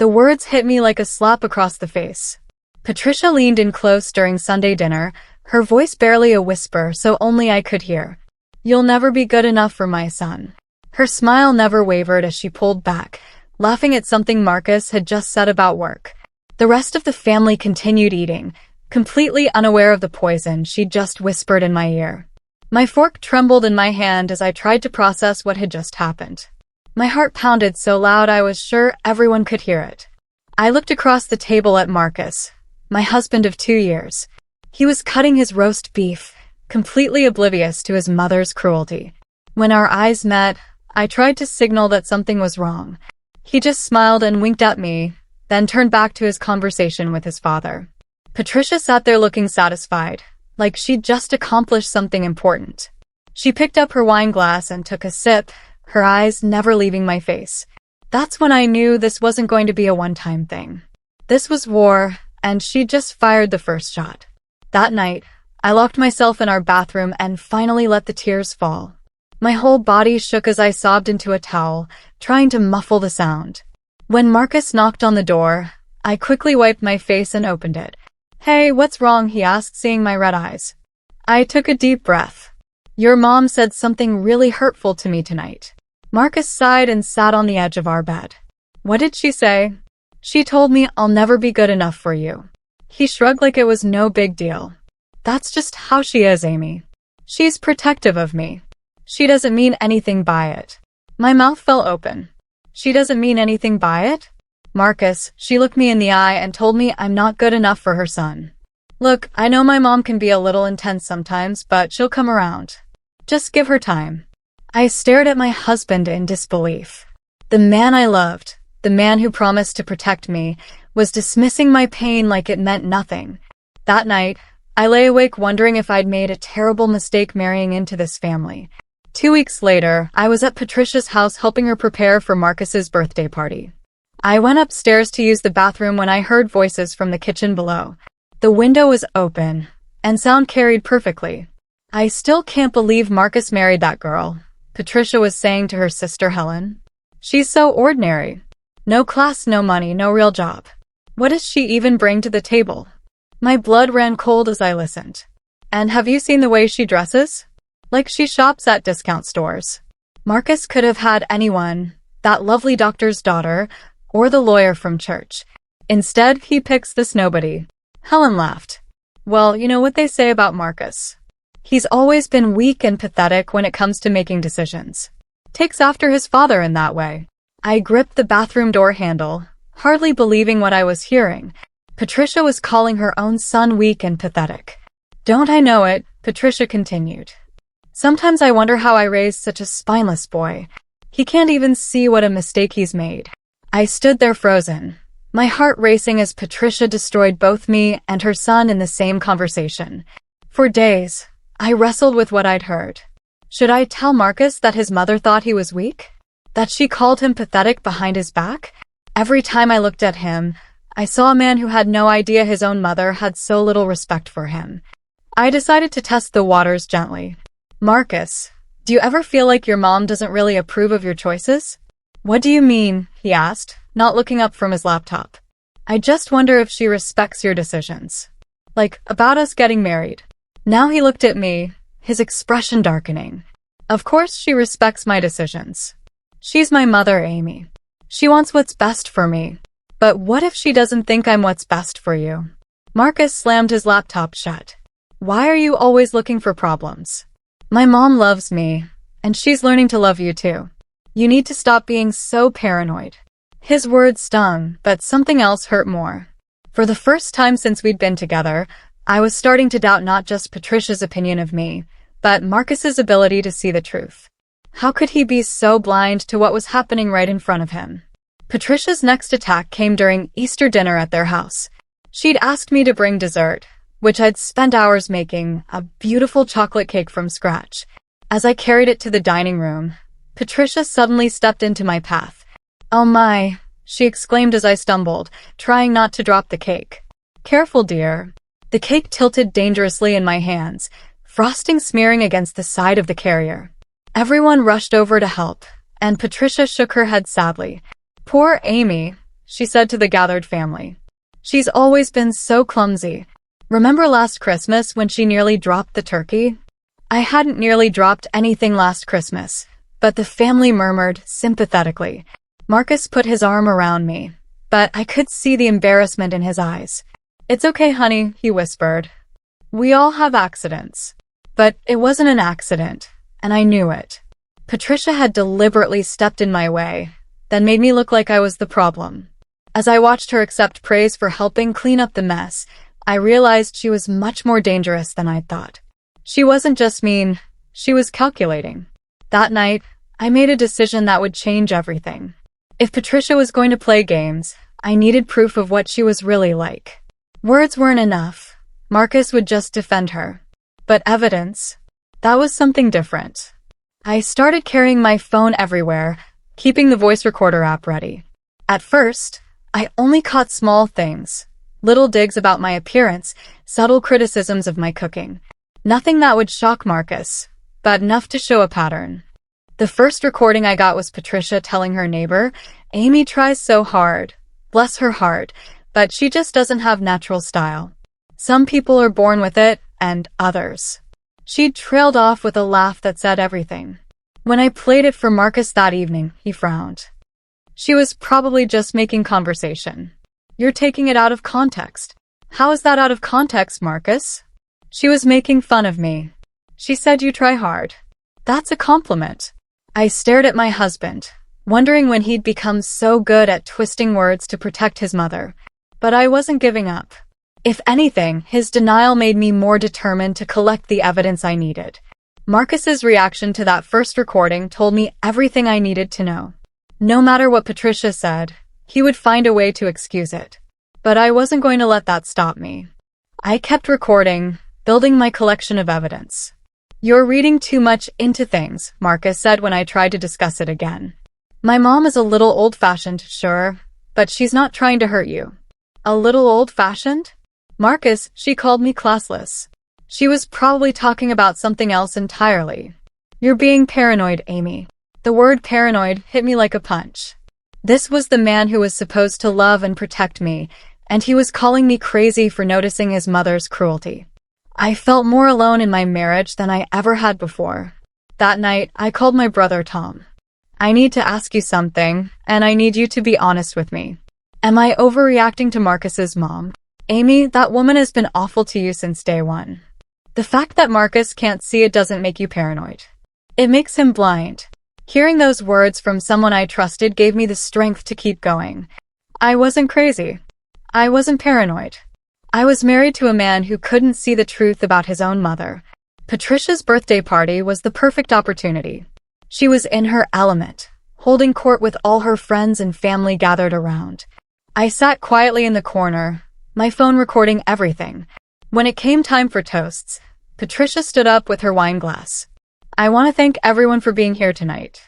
The words hit me like a slap across the face. Patricia leaned in close during Sunday dinner, her voice barely a whisper so only I could hear. "You'll never be good enough for my son." Her smile never wavered as she pulled back, laughing at something Marcus had just said about work. The rest of the family continued eating, completely unaware of the poison she'd just whispered in my ear. My fork trembled in my hand as I tried to process what had just happened. My heart pounded so loud I was sure everyone could hear it. I looked across the table at Marcus, my husband of 2 years. He was cutting his roast beef, completely oblivious to his mother's cruelty. When our eyes met, I tried to signal that something was wrong. He just smiled and winked at me, then turned back to his conversation with his father. Patricia sat there looking satisfied, like she'd just accomplished something important. She picked up her wine glass and took a sip, her eyes never leaving my face. That's when I knew this wasn't going to be a one-time thing. This was war, and she'd just fired the first shot. That night, I locked myself in our bathroom and finally let the tears fall. My whole body shook as I sobbed into a towel, trying to muffle the sound. When Marcus knocked on the door, I quickly wiped my face and opened it. "Hey, what's wrong?" he asked, seeing my red eyes. I took a deep breath. "Your mom said something really hurtful to me tonight." Marcus sighed and sat on the edge of our bed. "What did she say?" "She told me I'll never be good enough for you." He shrugged like it was no big deal. "That's just how she is, Amy. She's protective of me. She doesn't mean anything by it." My mouth fell open. "She doesn't mean anything by it?" "Marcus, she looked me in the eye and told me I'm not good enough for her son." "Look, I know my mom can be a little intense sometimes, but she'll come around. Just give her time." I stared at my husband in disbelief. The man I loved, the man who promised to protect me, was dismissing my pain like it meant nothing. That night, I lay awake wondering if I'd made a terrible mistake marrying into this family. 2 weeks later, I was at Patricia's house helping her prepare for Marcus's birthday party. I went upstairs to use the bathroom when I heard voices from the kitchen below. The window was open, and sound carried perfectly. "I still can't believe Marcus married that girl," Patricia was saying to her sister Helen. "She's so ordinary. No class, no money, no real job. What does she even bring to the table?" My blood ran cold as I listened. "And have you seen the way she dresses? Like she shops at discount stores." Marcus could have had anyone, that lovely doctor's daughter, or the lawyer from church. Instead, he picks this nobody. Helen laughed. "Well, you know what they say about Marcus. He's always been weak and pathetic when it comes to making decisions. Takes after his father in that way." I gripped the bathroom door handle, hardly believing what I was hearing. Patricia was calling her own son weak and pathetic. "Don't I know it?" Patricia continued. "Sometimes I wonder how I raised such a spineless boy. He can't even see what a mistake he's made." I stood there frozen, my heart racing as Patricia destroyed both me and her son in the same conversation. For days, I wrestled with what I'd heard. Should I tell Marcus that his mother thought he was weak? That she called him pathetic behind his back? Every time I looked at him, I saw a man who had no idea his own mother had so little respect for him. I decided to test the waters gently. "Marcus, do you ever feel like your mom doesn't really approve of your choices?" "What do you mean?" he asked, not looking up from his laptop. "I just wonder if she respects your decisions. Like, about us getting married." Now he looked at me, his expression darkening. "Of course she respects my decisions. She's my mother, Amy. She wants what's best for me. But what if she doesn't think I'm what's best for you?" Marcus slammed his laptop shut. "Why are you always looking for problems? My mom loves me, and she's learning to love you too. You need to stop being so paranoid." His words stung, but something else hurt more. For the first time since we'd been together, I was starting to doubt not just Patricia's opinion of me, but Marcus's ability to see the truth. How could he be so blind to what was happening right in front of him? Patricia's next attack came during Easter dinner at their house. She'd asked me to bring dessert, which I'd spent hours making, a beautiful chocolate cake from scratch. As I carried it to the dining room, Patricia suddenly stepped into my path. "Oh my," she exclaimed as I stumbled, trying not to drop the cake. "Careful, dear." The cake tilted dangerously in my hands, frosting smearing against the side of the carrier. Everyone rushed over to help, and Patricia shook her head sadly. "Poor Amy. she said to the gathered family. She's always been so clumsy. Remember last Christmas when she nearly dropped the turkey? I hadn't nearly dropped anything last Christmas, but the family murmured sympathetically. Marcus put his arm around me, but I could see the embarrassment in his eyes. It's okay, honey, he whispered. We all have accidents. But it wasn't an accident, and I knew it. Patricia had deliberately stepped in my way, then made me look like I was the problem. As I watched her accept praise for helping clean up the mess, I realized she was much more dangerous than I'd thought. She wasn't just mean, she was calculating. That night, I made a decision that would change everything. If Patricia was going to play games, I needed proof of what she was really like. Words weren't enough. Marcus would just defend her. But evidence, that was something different. I started carrying my phone everywhere, keeping the voice recorder app ready. At first, I only caught small things. Little digs about my appearance, subtle criticisms of my cooking. Nothing that would shock Marcus, but enough to show a pattern. The first recording I got was Patricia telling her neighbor, Amy tries so hard. Bless her heart, but she just doesn't have natural style. Some people are born with it, and others. She trailed off with a laugh that said everything. When I played it for Marcus that evening, he frowned. She was probably just making conversation. You're taking it out of context. How is that out of context, Marcus? She was making fun of me. She said you try hard. That's a compliment. I stared at my husband, wondering when he'd become so good at twisting words to protect his mother. But I wasn't giving up. If anything, his denial made me more determined to collect the evidence I needed. Marcus's reaction to that first recording told me everything I needed to know. No matter what Patricia said, he would find a way to excuse it. But I wasn't going to let that stop me. I kept recording, building my collection of evidence. You're reading too much into things, Marcus said when I tried to discuss it again. My mom is a little old-fashioned, sure, but she's not trying to hurt you. A little old-fashioned? Marcus, she called me classless. She was probably talking about something else entirely. You're being paranoid, Amy. The word paranoid hit me like a punch. This was the man who was supposed to love and protect me, and he was calling me crazy for noticing his mother's cruelty. I felt more alone in my marriage than I ever had before. That night, I called my brother Tom. I need to ask you something, and I need you to be honest with me. Am I overreacting to Marcus's mom? Amy, that woman has been awful to you since day one. The fact that Marcus can't see it doesn't make you paranoid. It makes him blind. Hearing those words from someone I trusted gave me the strength to keep going. I wasn't crazy. I wasn't paranoid. I was married to a man who couldn't see the truth about his own mother. Patricia's birthday party was the perfect opportunity. She was in her element, holding court with all her friends and family gathered around. I sat quietly in the corner, my phone recording everything. When it came time for toasts, Patricia stood up with her wine glass. I want to thank everyone for being here tonight.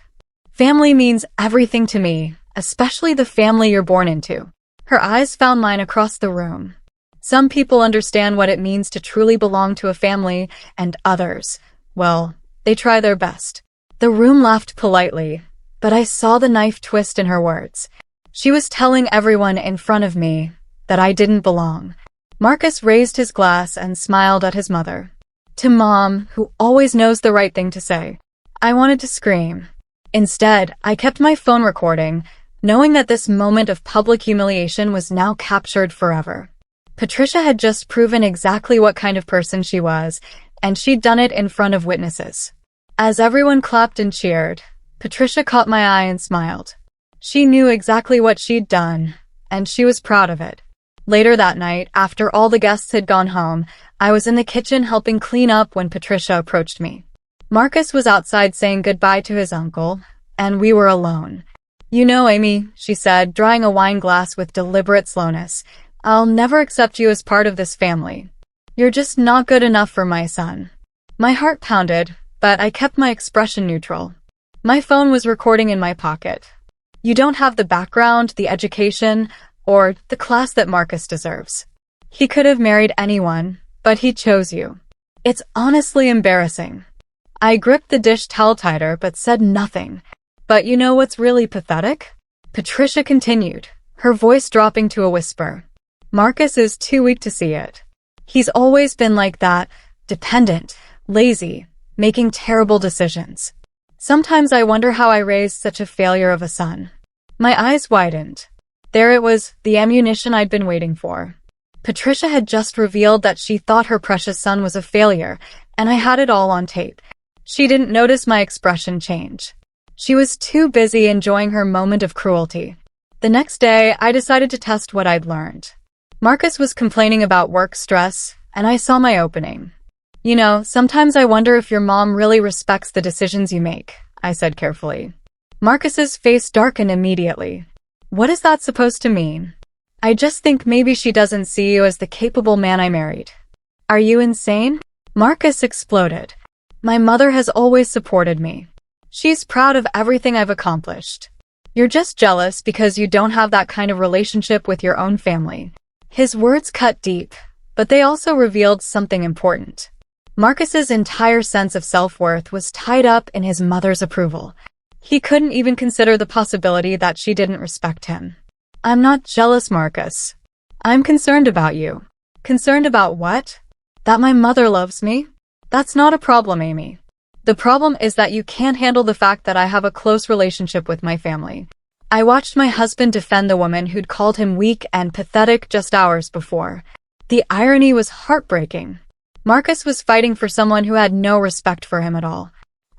Family means everything to me, especially the family you're born into. Her eyes found mine across the room. Some people understand what it means to truly belong to a family, and others, well, they try their best. The room laughed politely, but I saw the knife twist in her words. She was telling everyone in front of me that I didn't belong. Marcus raised his glass and smiled at his mother. To Mom, who always knows the right thing to say. I wanted to scream. Instead, I kept my phone recording, knowing that this moment of public humiliation was now captured forever. Patricia had just proven exactly what kind of person she was, and she'd done it in front of witnesses. As everyone clapped and cheered, Patricia caught my eye and smiled. She knew exactly what she'd done, and she was proud of it. Later that night, after all the guests had gone home, I was in the kitchen helping clean up when Patricia approached me. Marcus was outside saying goodbye to his uncle, and we were alone. You know, Amy, she said, drying a wine glass with deliberate slowness, I'll never accept you as part of this family. You're just not good enough for my son. My heart pounded, but I kept my expression neutral. My phone was recording in my pocket. You don't have the background, the education, or the class that Marcus deserves. He could have married anyone, but he chose you. It's honestly embarrassing. I gripped the dish towel tighter but said nothing. But you know what's really pathetic? Patricia continued, her voice dropping to a whisper. Marcus is too weak to see it. He's always been like that, dependent, lazy, making terrible decisions. Sometimes I wonder how I raised such a failure of a son. My eyes widened. There it was, the ammunition I'd been waiting for. Patricia had just revealed that she thought her precious son was a failure, and I had it all on tape. She didn't notice my expression change. She was too busy enjoying her moment of cruelty. The next day, I decided to test what I'd learned. Marcus was complaining about work stress, and I saw my opening. You know, sometimes I wonder if your mom really respects the decisions you make, I said carefully. Marcus's face darkened immediately. What is that supposed to mean? I just think maybe she doesn't see you as the capable man I married. Are you insane? Marcus exploded. My mother has always supported me. She's proud of everything I've accomplished. You're just jealous because you don't have that kind of relationship with your own family. His words cut deep, but they also revealed something important. Marcus's entire sense of self-worth was tied up in his mother's approval. He couldn't even consider the possibility that she didn't respect him. I'm not jealous, Marcus. I'm concerned about you. Concerned about what? That my mother loves me? That's not a problem, Amy. The problem is that you can't handle the fact that I have a close relationship with my family. I watched my husband defend the woman who'd called him weak and pathetic just hours before. The irony was heartbreaking. Marcus was fighting for someone who had no respect for him at all.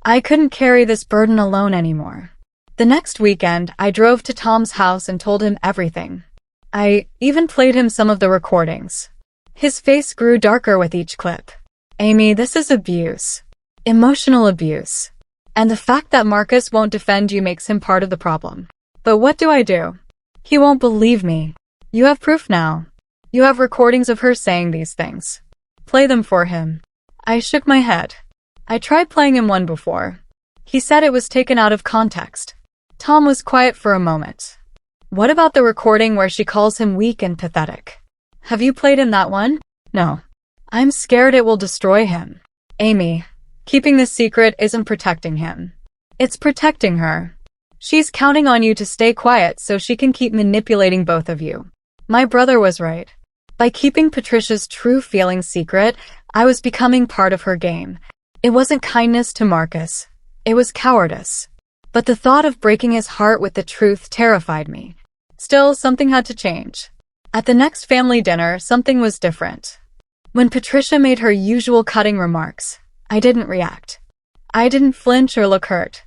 I couldn't carry this burden alone anymore. The next weekend, I drove to Tom's house and told him everything. I even played him some of the recordings. His face grew darker with each clip. Amy, this is abuse. Emotional abuse. And the fact that Marcus won't defend you makes him part of the problem. But what do I do? He won't believe me. You have proof now. You have recordings of her saying these things. Play them for him. I shook my head. I tried playing him one before. He said it was taken out of context. Tom was quiet for a moment. What about the recording where she calls him weak and pathetic? Have you played him that one? No. I'm scared it will destroy him. Amy, keeping this secret isn't protecting him. It's protecting her. She's counting on you to stay quiet so she can keep manipulating both of you. My brother was right. By keeping Patricia's true feelings secret, I was becoming part of her game. It wasn't kindness to Marcus. It was cowardice. But the thought of breaking his heart with the truth terrified me. Still, something had to change. At the next family dinner, something was different. When Patricia made her usual cutting remarks, I didn't react. I didn't flinch or look hurt.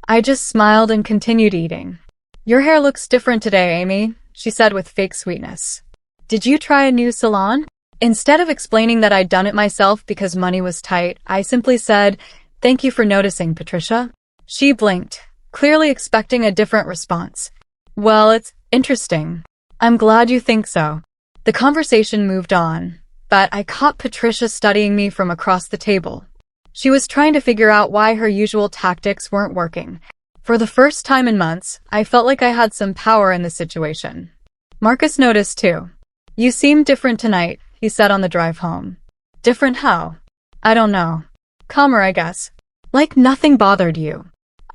I just smiled and continued eating. Your hair looks different today, Amy, she said with fake sweetness. Did you try a new salon? Instead of explaining that I'd done it myself because money was tight, I simply said, "Thank you for noticing, Patricia." She blinked, clearly expecting a different response. Well, it's interesting. I'm glad you think so. The conversation moved on, but I caught Patricia studying me from across the table. She was trying to figure out why her usual tactics weren't working. For the first time in months, I felt like I had some power in the situation. Marcus noticed too. You seem different tonight, he said on the drive home. Different how? I don't know. Calmer, I guess. Like nothing bothered you.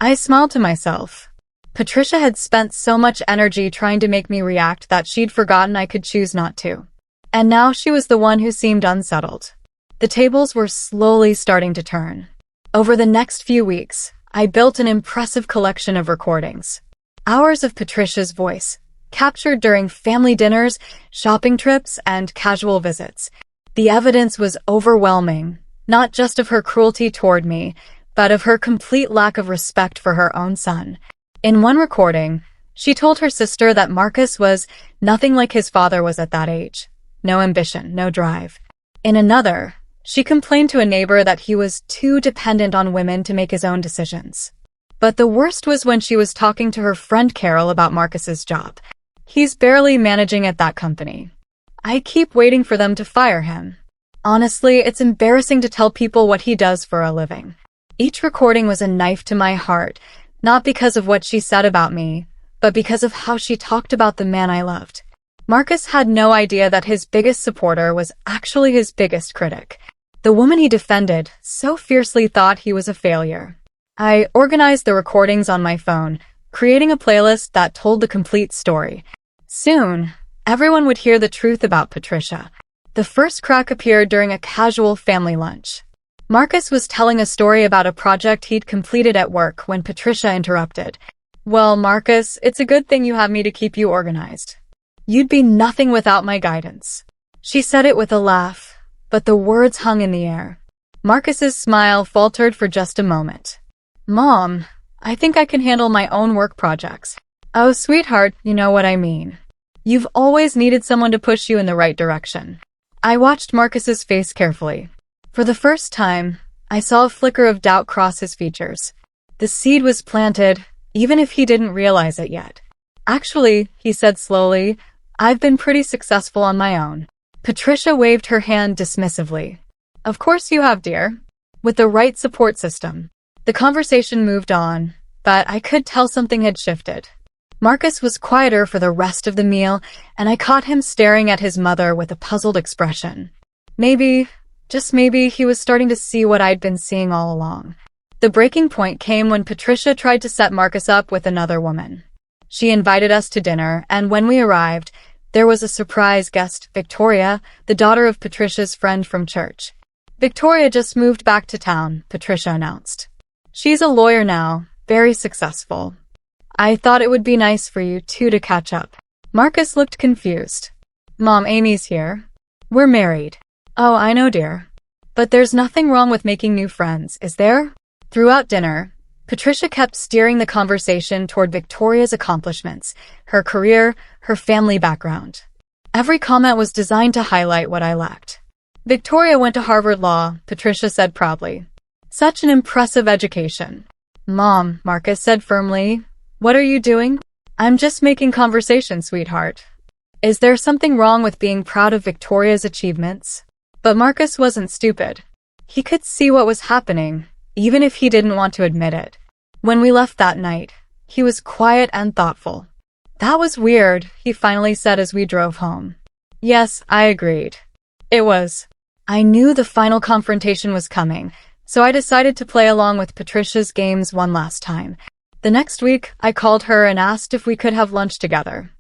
I smiled to myself. Patricia had spent so much energy trying to make me react that she'd forgotten I could choose not to. And now she was the one who seemed unsettled. The tables were slowly starting to turn. Over the next few weeks, I built an impressive collection of recordings. Hours of Patricia's voice, captured during family dinners, shopping trips, and casual visits. The evidence was overwhelming, not just of her cruelty toward me, but of her complete lack of respect for her own son. In one recording, she told her sister that Marcus was nothing like his father was at that age. No ambition, no drive. In another, she complained to a neighbor that he was too dependent on women to make his own decisions. But the worst was when she was talking to her friend Carol about Marcus's job. He's barely managing at that company. I keep waiting for them to fire him. Honestly, it's embarrassing to tell people what he does for a living. Each recording was a knife to my heart, not because of what she said about me, but because of how she talked about the man I loved. Marcus had no idea that his biggest supporter was actually his biggest critic. The woman he defended so fiercely thought he was a failure. I organized the recordings on my phone, creating a playlist that told the complete story. Soon, everyone would hear the truth about Patricia. The first crack appeared during a casual family lunch. Marcus was telling a story about a project he'd completed at work when Patricia interrupted. "Well, Marcus, it's a good thing you have me to keep you organized. You'd be nothing without my guidance." She said it with a laugh, but the words hung in the air. Marcus's smile faltered for just a moment. "Mom, I think I can handle my own work projects." "Oh, sweetheart, you know what I mean. You've always needed someone to push you in the right direction." I watched Marcus's face carefully. For the first time, I saw a flicker of doubt cross his features. The seed was planted, even if he didn't realize it yet. "Actually," he said slowly, "I've been pretty successful on my own." Patricia waved her hand dismissively. "Of course you have, dear. With the right support system." The conversation moved on, but I could tell something had shifted. Marcus was quieter for the rest of the meal, and I caught him staring at his mother with a puzzled expression. Maybe, just maybe, he was starting to see what I'd been seeing all along. The breaking point came when Patricia tried to set Marcus up with another woman. She invited us to dinner, and when we arrived, there was a surprise guest, Victoria, the daughter of Patricia's friend from church. "Victoria just moved back to town," Patricia announced. "She's a lawyer now, very successful. I thought it would be nice for you two to catch up." Marcus looked confused. "Mom, Amy's here. We're married." "Oh, I know, dear. But there's nothing wrong with making new friends, is there?" Throughout dinner, Patricia kept steering the conversation toward Victoria's accomplishments, her career, her family background. Every comment was designed to highlight what I lacked. "Victoria went to Harvard Law," Patricia said proudly. "Such an impressive education." "Mom," Marcus said firmly, "what are you doing?" "I'm just making conversation, sweetheart. Is there something wrong with being proud of Victoria's achievements?" But Marcus wasn't stupid. He could see what was happening, even if he didn't want to admit it. When we left that night, he was quiet and thoughtful. "That was weird," he finally said as we drove home. Yes, I agreed. It was. I knew the final confrontation was coming, so I decided to play along with Patricia's games one last time. The next week, I called her and asked if we could have lunch together.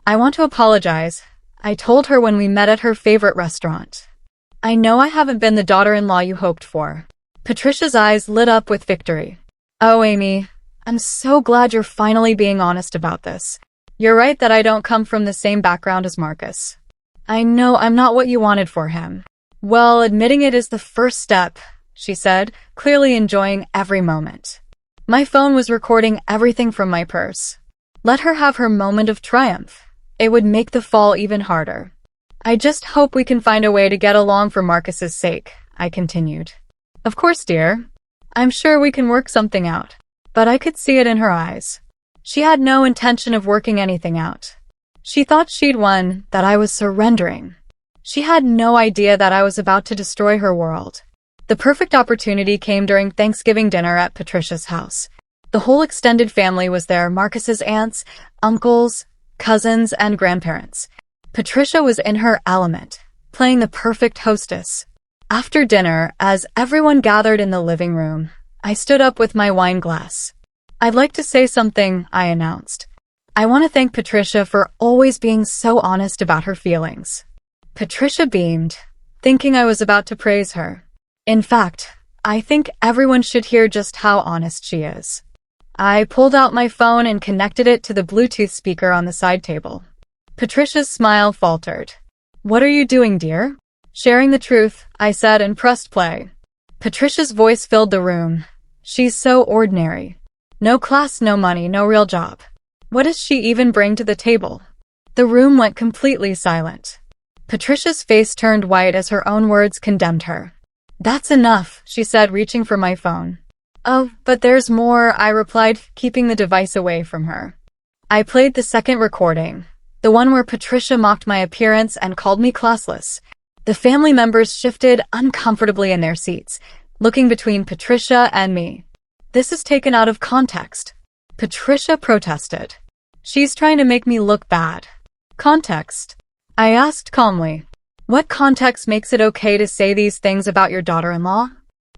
"I want to apologize," I told her when we met at her favorite restaurant. "I know I haven't been the daughter-in-law you hoped for." Patricia's eyes lit up with victory. "Oh, Amy, I'm so glad you're finally being honest about this. You're right that I don't come from the same background as Marcus. I know I'm not what you wanted for him." "Well, admitting it is the first step," she said, clearly enjoying every moment. My phone was recording everything from my purse. Let her have her moment of triumph. It would make the fall even harder. "I just hope we can find a way to get along for Marcus's sake," I continued. "Of course, dear. I'm sure we can work something out." But I could see it in her eyes. She had no intention of working anything out. She thought she'd won, that I was surrendering. She had no idea that I was about to destroy her world. The perfect opportunity came during Thanksgiving dinner at Patricia's house. The whole extended family was there, Marcus's aunts, uncles, cousins, and grandparents. Patricia was in her element, playing the perfect hostess. After dinner, as everyone gathered in the living room, I stood up with my wine glass. "I'd like to say something," I announced. "I want to thank Patricia for always being so honest about her feelings." Patricia beamed, thinking I was about to praise her. In fact, I think everyone should hear just how honest she is. I pulled out my phone and connected it to the Bluetooth speaker on the side table. Patricia's smile faltered. "What are you doing, dear?" "Sharing the truth," I said and pressed play. Patricia's voice filled the room. "She's so ordinary. No class, no money, no real job. What does she even bring to the table?" The room went completely silent. Patricia's face turned white as her own words condemned her. "That's enough," she said, reaching for my phone. "Oh, but there's more," I replied, keeping the device away from her. I played the second recording, the one where Patricia mocked my appearance and called me classless. The family members shifted uncomfortably in their seats, looking between Patricia and me. "This is taken out of context," Patricia protested. "She's trying to make me look bad." "Context?" I asked calmly. "What context makes it okay to say these things about your daughter-in-law?"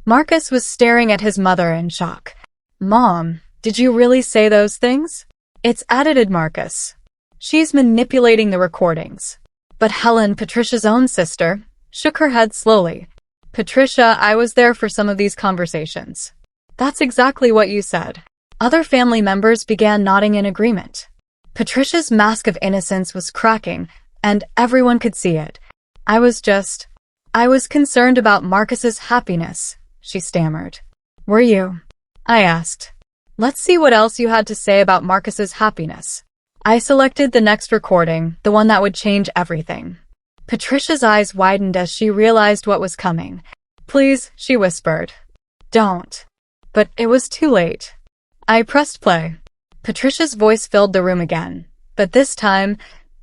Marcus was staring at his mother in shock. "Mom, did you really say those things?" "It's edited, Marcus. She's manipulating the recordings. But Helen, Patricia's own sister, shook her head slowly. Patricia, I was there for some of these conversations. That's exactly what you said. Other family members began nodding in agreement. Patricia's mask of innocence was cracking, and everyone could see it. I was concerned about Marcus's happiness, she stammered. Were you? I asked. Let's see what else you had to say about Marcus's happiness. I selected the next recording, the one that would change everything. Patricia's eyes widened as she realized what was coming. Please, she whispered. Don't. But it was too late. I pressed play. Patricia's voice filled the room again. But this time,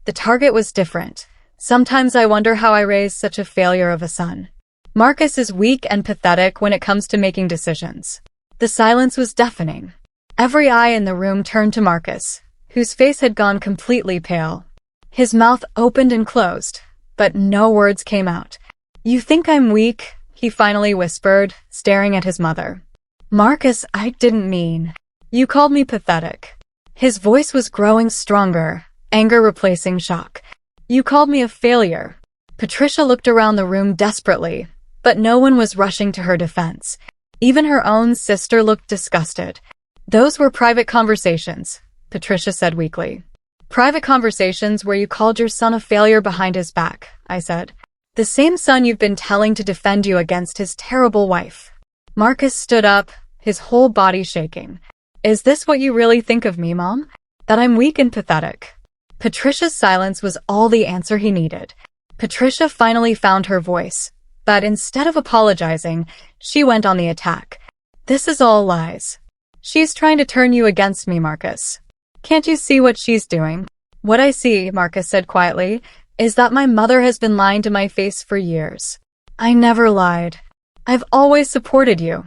the target was different. Sometimes I wonder how I raised such a failure of a son. Marcus is weak and pathetic when it comes to making decisions. The silence was deafening. Every eye in the room turned to Marcus, whose face had gone completely pale. His mouth opened and closed, but no words came out. You think I'm weak? He finally whispered, staring at his mother. Marcus, I didn't mean. You called me pathetic. His voice was growing stronger, anger replacing shock. You called me a failure. Patricia looked around the room desperately, but no one was rushing to her defense. Even her own sister looked disgusted. Those were private conversations, Patricia said weakly. Private conversations where you called your son a failure behind his back, I said. The same son you've been telling to defend you against his terrible wife. Marcus stood up, his whole body shaking. Is this what you really think of me, Mom? That I'm weak and pathetic? Patricia's silence was all the answer he needed. Patricia finally found her voice, but instead of apologizing, she went on the attack. This is all lies. She's trying to turn you against me, Marcus. Can't you see what she's doing? What I see, Marcus said quietly, is that my mother has been lying to my face for years. I never lied. I've always supported you.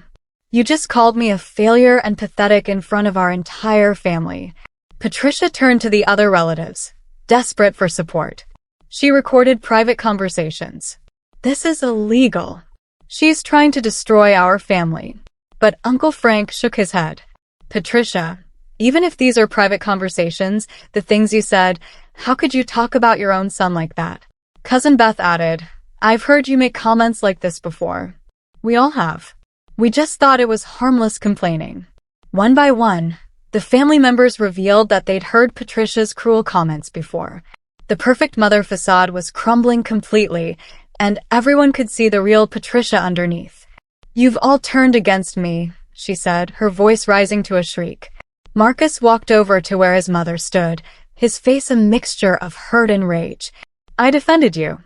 You just called me a failure and pathetic in front of our entire family. Patricia turned to the other relatives, desperate for support. She recorded private conversations. This is illegal. She's trying to destroy our family. But Uncle Frank shook his head. Patricia, even if these are private conversations, the things you said, how could you talk about your own son like that? Cousin Beth added, I've heard you make comments like this before. We all have. We just thought it was harmless complaining. One by one, the family members revealed that they'd heard Patricia's cruel comments before. The perfect mother facade was crumbling completely, and everyone could see the real Patricia underneath. You've all turned against me, she said, her voice rising to a shriek. Marcus walked over to where his mother stood, his face a mixture of hurt and rage. I defended you.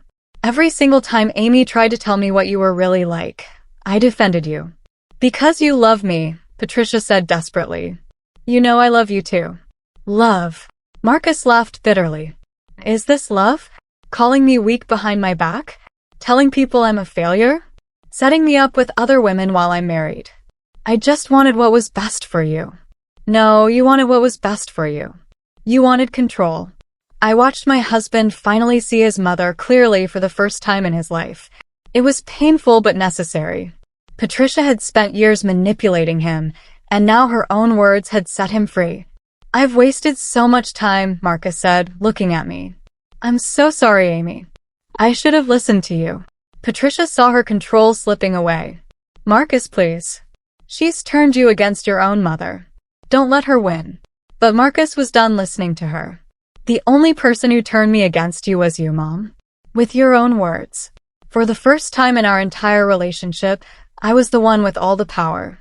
Every single time Amy tried to tell me what you were really like, I defended you. Because you love me, Patricia said desperately. You know I love you too. Love. Marcus laughed bitterly. Is this love? Calling me weak behind my back? Telling people I'm a failure? Setting me up with other women while I'm married? I just wanted what was best for you. No, you wanted what was best for you. You wanted control. I watched my husband finally see his mother clearly for the first time in his life. It was painful but necessary. Patricia had spent years manipulating him, and now her own words had set him free. I've wasted so much time, Marcus said, looking at me. I'm so sorry, Amy. I should have listened to you. Patricia saw her control slipping away. Marcus, please. She's turned you against your own mother. Don't let her win. But Marcus was done listening to her. The only person who turned me against you was you, Mom. With your own words. For the first time in our entire relationship, I was the one with all the power.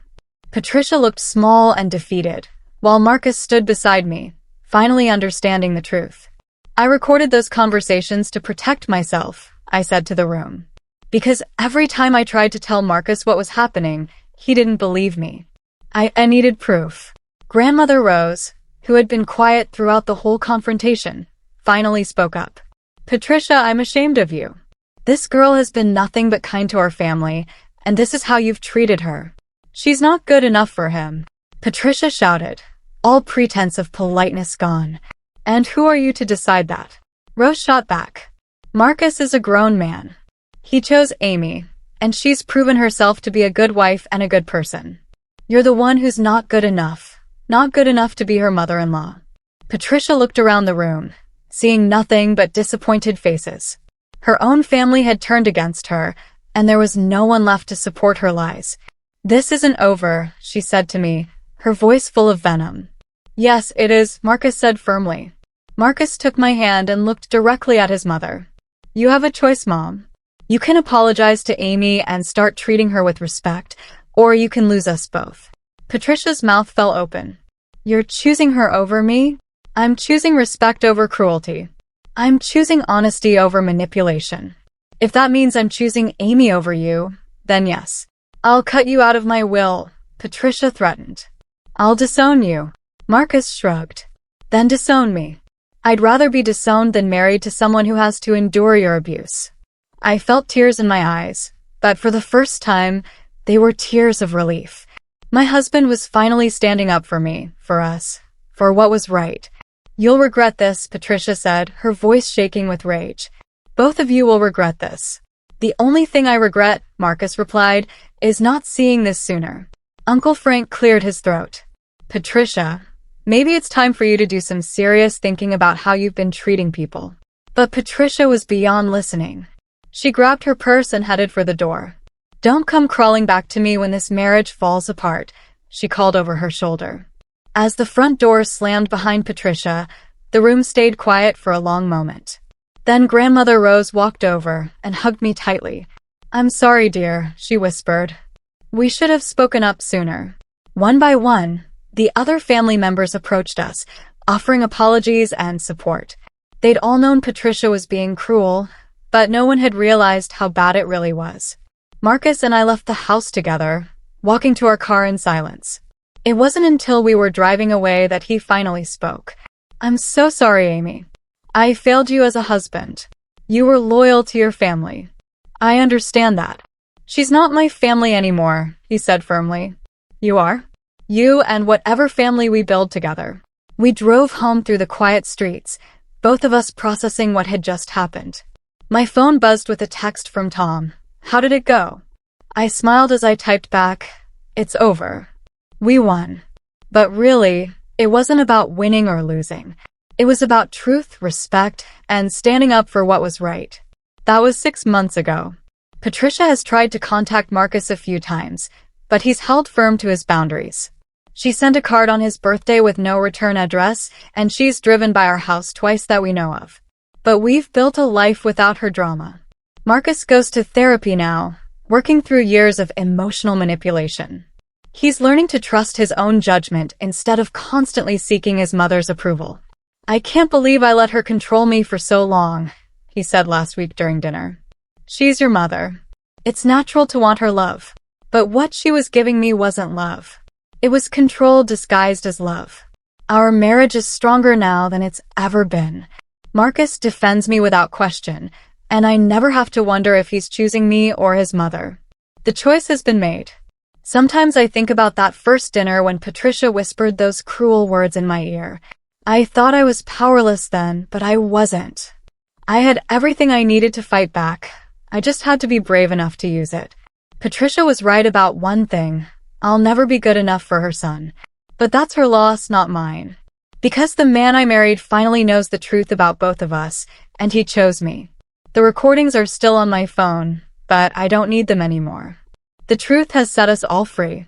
Patricia looked small and defeated, while Marcus stood beside me, finally understanding the truth. I recorded those conversations to protect myself, I said to the room. Because every time I tried to tell Marcus what was happening, he didn't believe me. I needed proof. Grandmother Rose, who had been quiet throughout the whole confrontation, finally spoke up. Patricia, I'm ashamed of you. This girl has been nothing but kind to our family, and this is how you've treated her. She's not good enough for him. Patricia shouted, all pretense of politeness gone. And who are you to decide that? Rose shot back. Marcus is a grown man. He chose Amy, and she's proven herself to be a good wife and a good person. You're the one who's not good enough to be her mother-in-law. Patricia looked around the room, seeing nothing but disappointed faces. Her own family had turned against her, and there was no one left to support her lies. "This isn't over," she said to me, her voice full of venom. "Yes, it is," Marcus said firmly. Marcus took my hand and looked directly at his mother. "You have a choice, Mom. You can apologize to Amy and start treating her with respect, or you can lose us both." Patricia's mouth fell open. "You're choosing her over me? I'm choosing respect over cruelty. I'm choosing honesty over manipulation. If that means I'm choosing Amy over you, then yes. I'll cut you out of my will," Patricia threatened. "I'll disown you." Marcus shrugged. "Then disown me. I'd rather be disowned than married to someone who has to endure your abuse." I felt tears in my eyes, but for the first time, they were tears of relief. My husband was finally standing up for me, for us, for what was right. "You'll regret this," Patricia said, her voice shaking with rage. "Both of you will regret this." "The only thing I regret," Marcus replied, "is not seeing this sooner." Uncle Frank cleared his throat. "Patricia, maybe it's time for you to do some serious thinking about how you've been treating people." But Patricia was beyond listening. She grabbed her purse and headed for the door. "Don't come crawling back to me when this marriage falls apart," she called over her shoulder. As the front door slammed behind Patricia, the room stayed quiet for a long moment. Then Grandmother Rose walked over and hugged me tightly. "I'm sorry, dear," she whispered. "We should have spoken up sooner." One by one, the other family members approached us, offering apologies and support. They'd all known Patricia was being cruel, but no one had realized how bad it really was. Marcus and I left the house together, walking to our car in silence. It wasn't until we were driving away that he finally spoke. "I'm so sorry, Amy. I failed you as a husband. You were loyal to your family. I understand that." "She's not my family anymore," he said firmly. "You are? You and whatever family we build together." We drove home through the quiet streets, both of us processing what had just happened. My phone buzzed with a text from Tom. "How did it go?" I smiled as I typed back, "It's over. We won." But really, it wasn't about winning or losing. It was about truth, respect, and standing up for what was right. That was 6 months ago. Patricia has tried to contact Marcus a few times, but he's held firm to his boundaries. She sent a card on his birthday with no return address, and she's driven by our house twice that we know of. But we've built a life without her drama. Marcus goes to therapy now, working through years of emotional manipulation. He's learning to trust his own judgment instead of constantly seeking his mother's approval. "I can't believe I let her control me for so long," he said last week during dinner. "She's your mother. It's natural to want her love. But what she was giving me wasn't love. It was control disguised as love. Our marriage is stronger now than it's ever been. Marcus defends me without question, and I never have to wonder if he's choosing me or his mother. The choice has been made." Sometimes I think about that first dinner when Patricia whispered those cruel words in my ear. I thought I was powerless then, but I wasn't. I had everything I needed to fight back. I just had to be brave enough to use it. Patricia was right about one thing. I'll never be good enough for her son. But that's her loss, not mine. Because the man I married finally knows the truth about both of us, and he chose me. The recordings are still on my phone, but I don't need them anymore. The truth has set us all free.